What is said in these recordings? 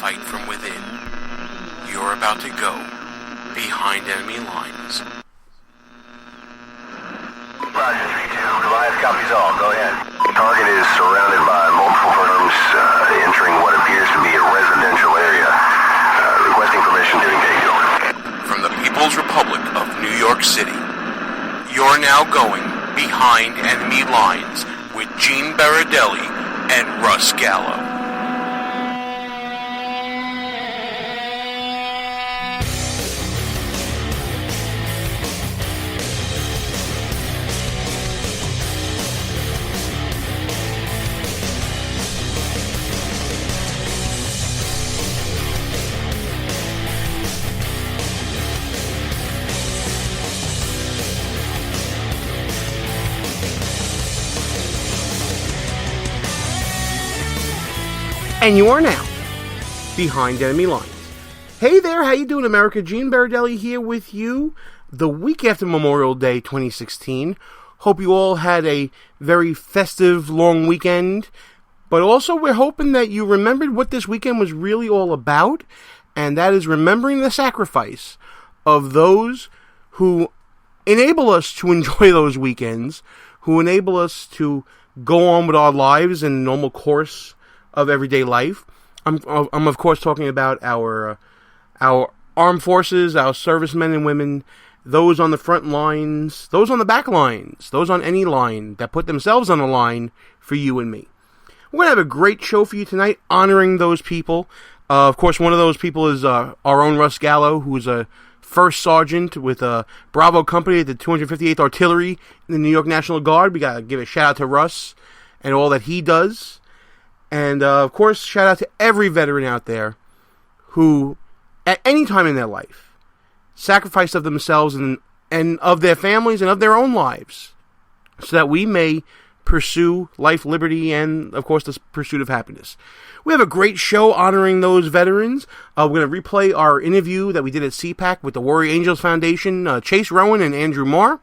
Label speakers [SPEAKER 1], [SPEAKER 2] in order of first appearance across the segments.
[SPEAKER 1] fight from within. You're about to go behind enemy lines.
[SPEAKER 2] Roger, 3-2. Goliath copies all. Go ahead. Target is surrounded by multiple firms entering what appears to be a residential area. Requesting permission to engage. Over.
[SPEAKER 1] From the People's Republic of New York City, you're now going behind enemy lines with Gene Baradelli and Russ Gallo.
[SPEAKER 3] And you are now behind enemy lines. Hey there, how you doing, America? Gene Baradelli here with you the week after Memorial Day 2016. Hope you all had a very festive, long weekend. But also, we're hoping that you remembered what this weekend was really all about, and that is remembering the sacrifice of those who enable us to enjoy those weekends, who enable us to go on with our lives in the normal course of everyday life. I'm of course talking about our armed forces, our servicemen and women, those on the front lines, those on the back lines, those on any line that put themselves on the line for you and me. We're going to have a great show for you tonight, honoring those people. Of course, one of those people is our own Russ Gallo, who is a first sergeant with Bravo Company at the 258th Artillery in the New York National Guard. We got to give a shout out to Russ and all that he does. And, of course, shout out to every veteran out there who, at any time in their life, sacrificed of themselves and of their families and of their own lives so that we may pursue life, liberty, and, of course, the pursuit of happiness. We have a great show honoring those veterans. We're going to replay our interview that we did at CPAC with the Warrior Angels Foundation, Chase Rowan and Andrew Marr.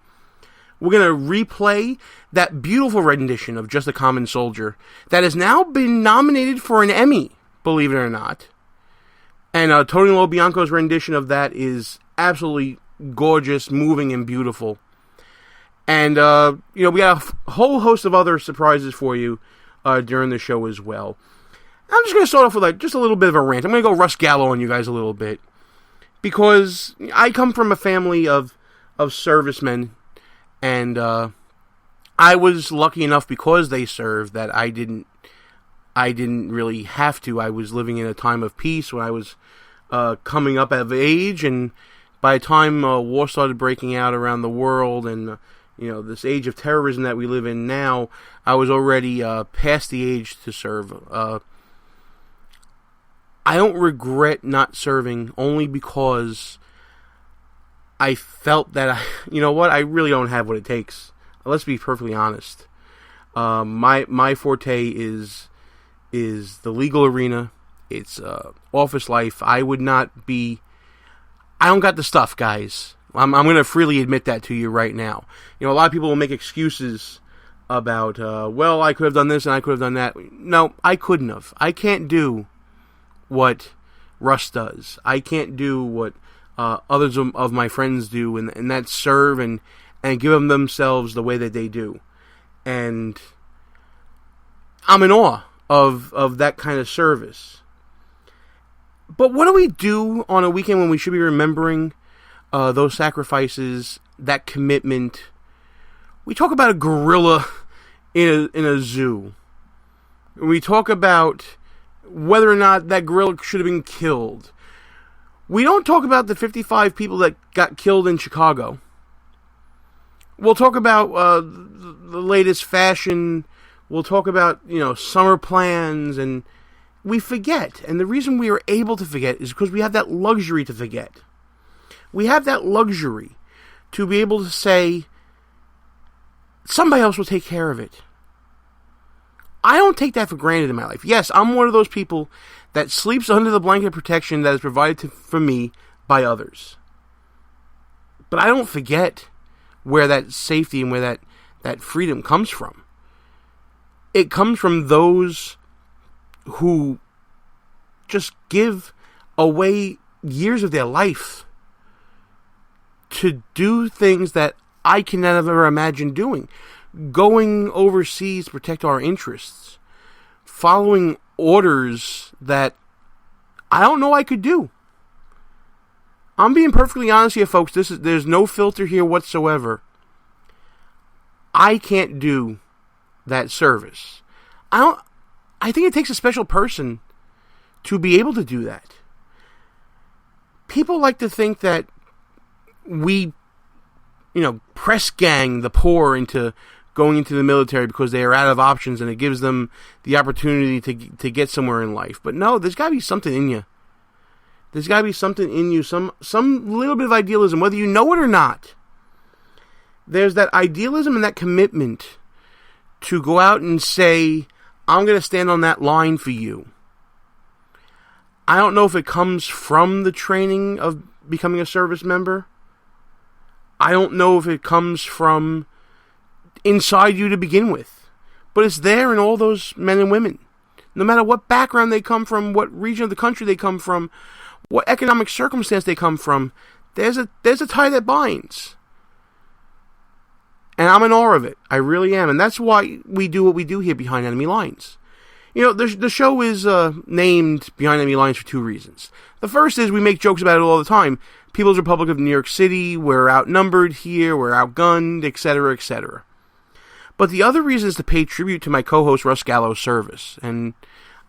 [SPEAKER 3] We're going to replay that beautiful rendition of Just a Common Soldier that has now been nominated for an Emmy, believe it or not. And Tony Lo Bianco's rendition of that is absolutely gorgeous, moving, and beautiful. And, we got a whole host of other surprises for you during the show as well. I'm just going to start off with just a little bit of a rant. I'm going to go Russ Gallo on you guys a little bit. Because I come from a family of servicemen. And I was lucky enough because they served that I didn't really have to. I was living in a time of peace when I was coming up of age, and by the time war started breaking out around the world, and this age of terrorism that we live in now, I was already past the age to serve. I don't regret not serving only because I felt that I really don't have what it takes. Let's be perfectly honest. My forte is the legal arena. It's office life. I don't got the stuff, guys. I'm going to freely admit that to you right now. A lot of people will make excuses about, I could have done this and I could have done that. No, I couldn't have. I can't do what Russ does. I can't do what others of my friends do, and that's serve and give them themselves the way that they do. And I'm in awe of that kind of service. But what do we do on a weekend when we should be remembering those sacrifices, that commitment? We talk about a gorilla in a zoo. We talk about whether or not that gorilla should have been killed. We don't talk about the 55 people that got killed in Chicago. We'll talk about the latest fashion. We'll talk about, summer plans, and we forget. And the reason we are able to forget is because we have that luxury to forget. We have that luxury to be able to say, somebody else will take care of it. I don't take that for granted in my life. Yes, I'm one of those people that sleeps under the blanket of protection that is provided for me by others. But I don't forget where that safety and where that freedom comes from. It comes from those who just give away years of their life to do things that I can never imagine doing. Going overseas to protect our interests. Following orders that I don't know I could do. I'm being perfectly honest here, folks. There's no filter here whatsoever. I can't do that service. I think it takes a special person to be able to do that. People like to think that we, press gang the poor into going into the military because they are out of options and it gives them the opportunity to get somewhere in life. But no, there's got to be something in you. There's got to be something in you, some little bit of idealism, whether you know it or not. There's that idealism and that commitment to go out and say, I'm going to stand on that line for you. I don't know if it comes from the training of becoming a service member. I don't know if it comes from inside you to begin with. But it's there in all those men and women. No matter what background they come from, what region of the country they come from, what economic circumstance they come from, there's a tie that binds. And I'm in awe of it. I really am. And that's why we do what we do here behind enemy lines. The show is named Behind Enemy Lines for two reasons. The first is we make jokes about it all the time. People's Republic of New York City, we're outnumbered here, we're outgunned, etc., etc. But the other reason is to pay tribute to my co-host Russ Gallo's service. And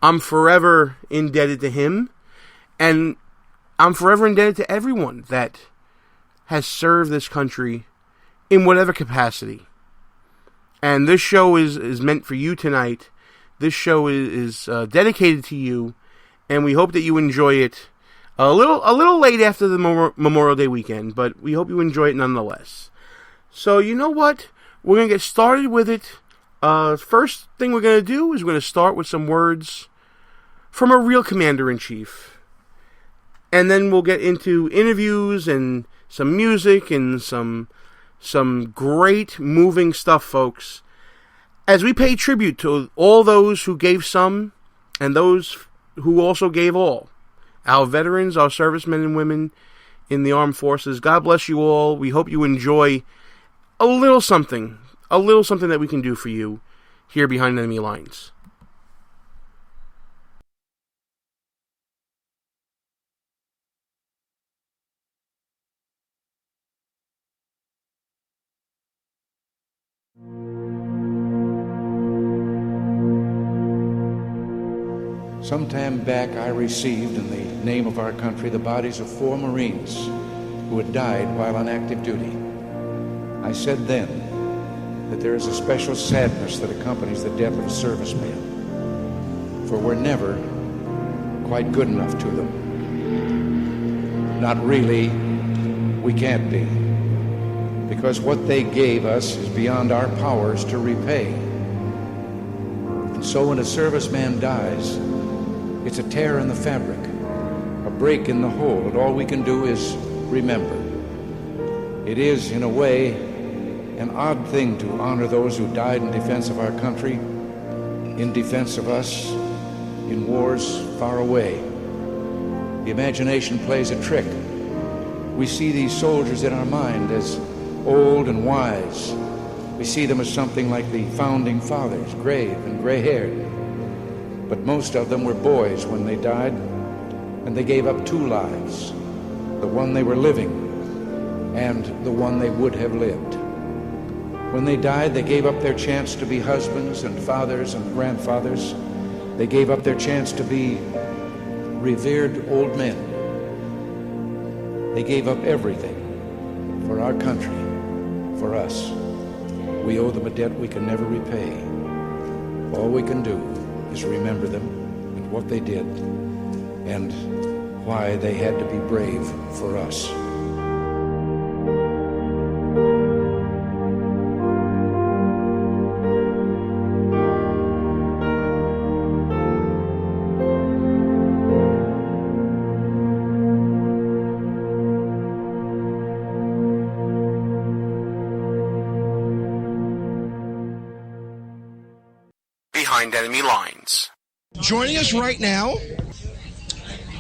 [SPEAKER 3] I'm forever indebted to him. And I'm forever indebted to everyone that has served this country in whatever capacity. And this show is meant for you tonight. This show is dedicated to you, and we hope that you enjoy it a little late after the Memorial Day weekend, but we hope you enjoy it nonetheless. So you know what? We're going to get started with it. First thing we're going to do is we're going to start with some words from a real Commander-in-Chief. And then we'll get into interviews and some music and some great moving stuff, folks, as we pay tribute to all those who gave some and those who also gave all. Our veterans, our servicemen and women in the armed forces. God bless you all. We hope you enjoy a little something that we can do for you here behind enemy lines.
[SPEAKER 4] Some time back, I received, in the name of our country, the bodies of 4 Marines who had died while on active duty. I said then that there is a special sadness that accompanies the death of a serviceman, for we're never quite good enough to them. Not really, we can't be, because what they gave us is beyond our powers to repay. And so when a serviceman dies, it's a tear in the fabric, a break in the whole, and all we can do is remember. It is, in a way, an odd thing to honor those who died in defense of our country, in defense of us, in wars far away. The imagination plays a trick. We see these soldiers in our mind as old and wise. We see them as something like the founding fathers, grave and gray-haired. But most of them were boys when they died, and they gave up 2 lives, the one they were living and the one they would have lived. When they died, they gave up their chance to be husbands and fathers and grandfathers. They gave up their chance to be revered old men. They gave up everything for our country, for us. We owe them a debt we can never repay. All we can do is remember them and what they did and why they had to be brave for us.
[SPEAKER 1] Behind enemy lines.
[SPEAKER 5] Joining us right now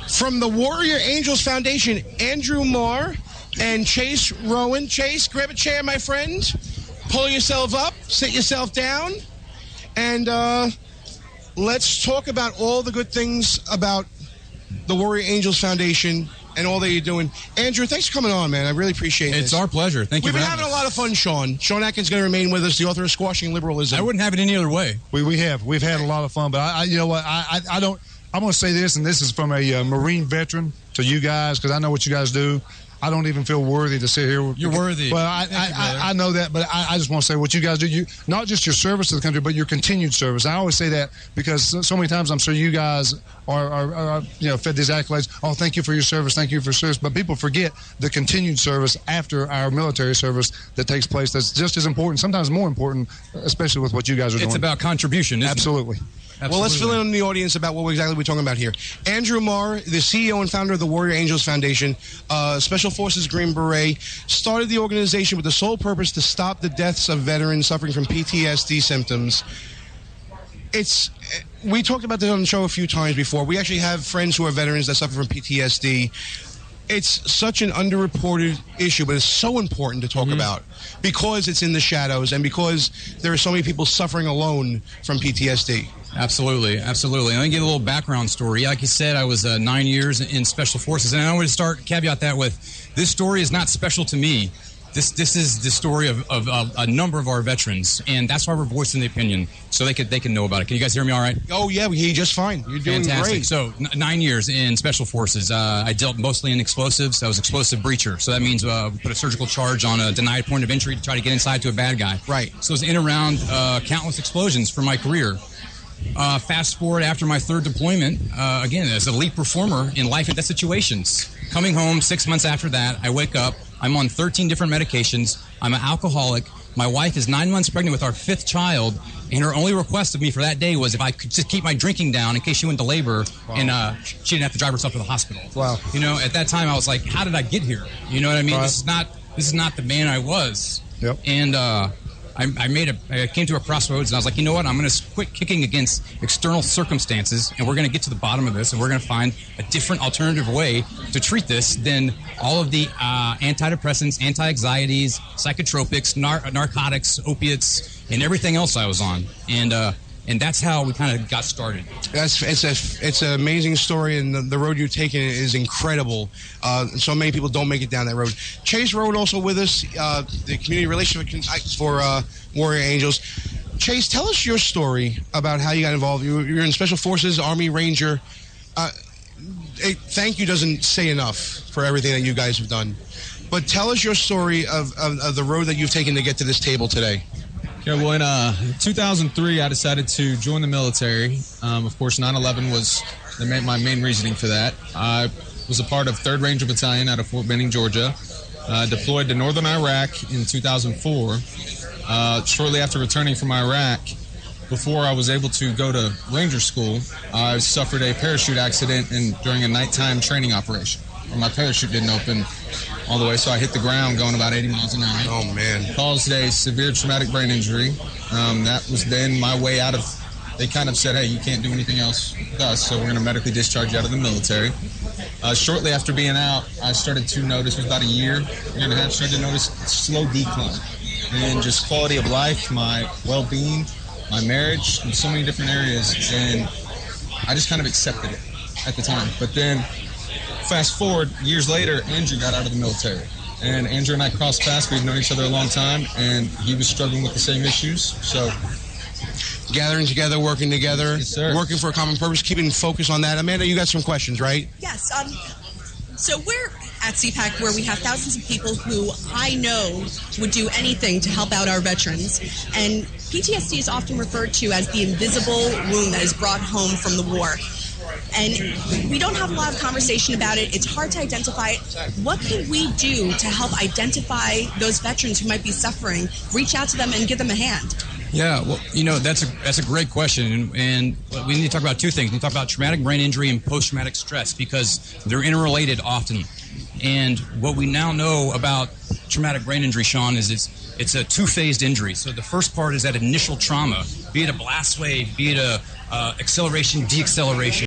[SPEAKER 3] from the Warrior Angels Foundation, Andrew Marr and Chase Rowan. Chase, grab a chair, my friend. Pull yourself up, sit yourself down, and let's talk about all the good things about the Warrior Angels Foundation and all that you're doing. Andrew, thanks for coming on, man. I really appreciate it.
[SPEAKER 5] It's our pleasure. Thank you.
[SPEAKER 3] We've been having a lot of fun, Sean. Sean Atkins is going to remain with us, the author of Squashing Liberalism.
[SPEAKER 5] I wouldn't have it any other way.
[SPEAKER 6] We have. We've had a lot of fun, but I you know what? I don't. I'm going to say this, and this is from a Marine veteran to you guys, because I know what you guys do. I don't even feel worthy to sit here.
[SPEAKER 5] You're worthy.
[SPEAKER 6] Well, I know that, but I just want to say what you guys do. You not just your service to the country, but your continued service. I always say that because so many times I'm sure you guys are fed these accolades. Oh, thank you for your service. Thank you for service. But people forget the continued service after our military service that takes place. That's just as important, sometimes more important, especially with what you guys are doing.
[SPEAKER 5] It's about contribution, isn't
[SPEAKER 6] Absolutely.
[SPEAKER 5] it?
[SPEAKER 3] Well, let's fill in the audience about what exactly we're talking about here. Andrew Marr, the CEO and founder of the Warrior Angels Foundation, Special Forces Green Beret, started the organization with the sole purpose to stop the deaths of veterans suffering from PTSD symptoms. We talked about this on the show a few times before. We actually have friends who are veterans that suffer from PTSD. It's such an underreported issue, but it's so important to talk about because it's in the shadows and because there are so many people suffering alone from PTSD.
[SPEAKER 5] Absolutely, absolutely. Let me give a little background story. Like you said, I was 9 years in Special Forces, and I want to caveat that with this story is not special to me. This is the story of a number of our veterans, and that's why we're voicing the opinion, so they can know about it. Can you guys hear me all right?
[SPEAKER 3] Oh, yeah, we hear you just fine. You're doing
[SPEAKER 5] Fantastic.
[SPEAKER 3] great.
[SPEAKER 5] So 9 years in Special Forces. I dealt mostly in explosives. I was explosive breacher, so that means we put a surgical charge on a denied point of entry to try to get inside to a bad guy.
[SPEAKER 3] Right.
[SPEAKER 5] So it was in and around countless explosions for my career. Fast forward after my third deployment, again, as an elite performer in life and death situations. Coming home 6 months after that, I wake up. I'm on 13 different medications. I'm an alcoholic. My wife is 9 months pregnant with our fifth child, and her only request of me for that day was if I could just keep my drinking down in case she went to labor, and she didn't have to drive herself to the hospital.
[SPEAKER 6] Wow.
[SPEAKER 5] You know, at that time, I was like, how did I get here? You know what I mean?
[SPEAKER 6] Right.
[SPEAKER 5] This is not the man I was.
[SPEAKER 6] Yep.
[SPEAKER 5] And I came to a crossroads, and I was like, you know what? I'm going to quit kicking against external circumstances, and we're going to get to the bottom of this, and we're going to find a different alternative way to treat this than all of the antidepressants, anti-anxieties, psychotropics, narcotics, opiates, and everything else I was on. And that's how we kind of got started.
[SPEAKER 3] It's an amazing story, and the road you've taken is incredible. So many people don't make it down that road. Chase Rowan also with us, the community relationship for Warrior Angels. Chase, tell us your story about how you got involved. You're in Special Forces, Army Ranger. Thank you doesn't say enough for everything that you guys have done. But tell us your story of the road that you've taken to get to this table today.
[SPEAKER 7] Yeah, well, in 2003, I decided to join the military. Of course, 9/11 was my main reasoning for that. I was a part of 3rd Ranger Battalion out of Fort Benning, Georgia. Deployed to northern Iraq in 2004. Shortly after returning from Iraq, before I was able to go to Ranger School, I suffered a parachute accident during a nighttime training operation. My parachute didn't open all the way, so I hit the ground going about 80 miles an hour.
[SPEAKER 3] Oh, man.
[SPEAKER 7] Caused a severe traumatic brain injury. That was then my way out of... They kind of said, hey, you can't do anything else with us, so we're going to medically discharge you out of the military. Shortly after being out, I started to notice, it was about a year and a half, started to notice a slow decline in just quality of life, my well-being, my marriage, in so many different areas, and I just kind of accepted it at the time. But then, fast forward, years later, Andrew got out of the military. And Andrew and I crossed paths. We've known each other a long time, and he was struggling with the same issues. So,
[SPEAKER 3] gathering together, working together,
[SPEAKER 7] yes, sir.
[SPEAKER 3] Working for a common purpose, keeping focus on that. Amanda, you got some questions, right?
[SPEAKER 8] Yes. So we're at CPAC, where we have thousands of people who I know would do anything to help out our veterans. And PTSD is often referred to as the invisible wound that is brought home from the war. And we don't have a lot of conversation about it. It's hard to identify it. What can we do to help identify those veterans who might be suffering, reach out to them and give them a hand?
[SPEAKER 5] Yeah, well, you know, that's a great question, and we need to talk about two things. We need to talk about traumatic brain injury and post-traumatic stress because they're interrelated often. And what we now know about traumatic brain injury, Sean, is it's a two-phased injury. So the first part is that initial trauma, be it a blast wave, be it a acceleration, deacceleration.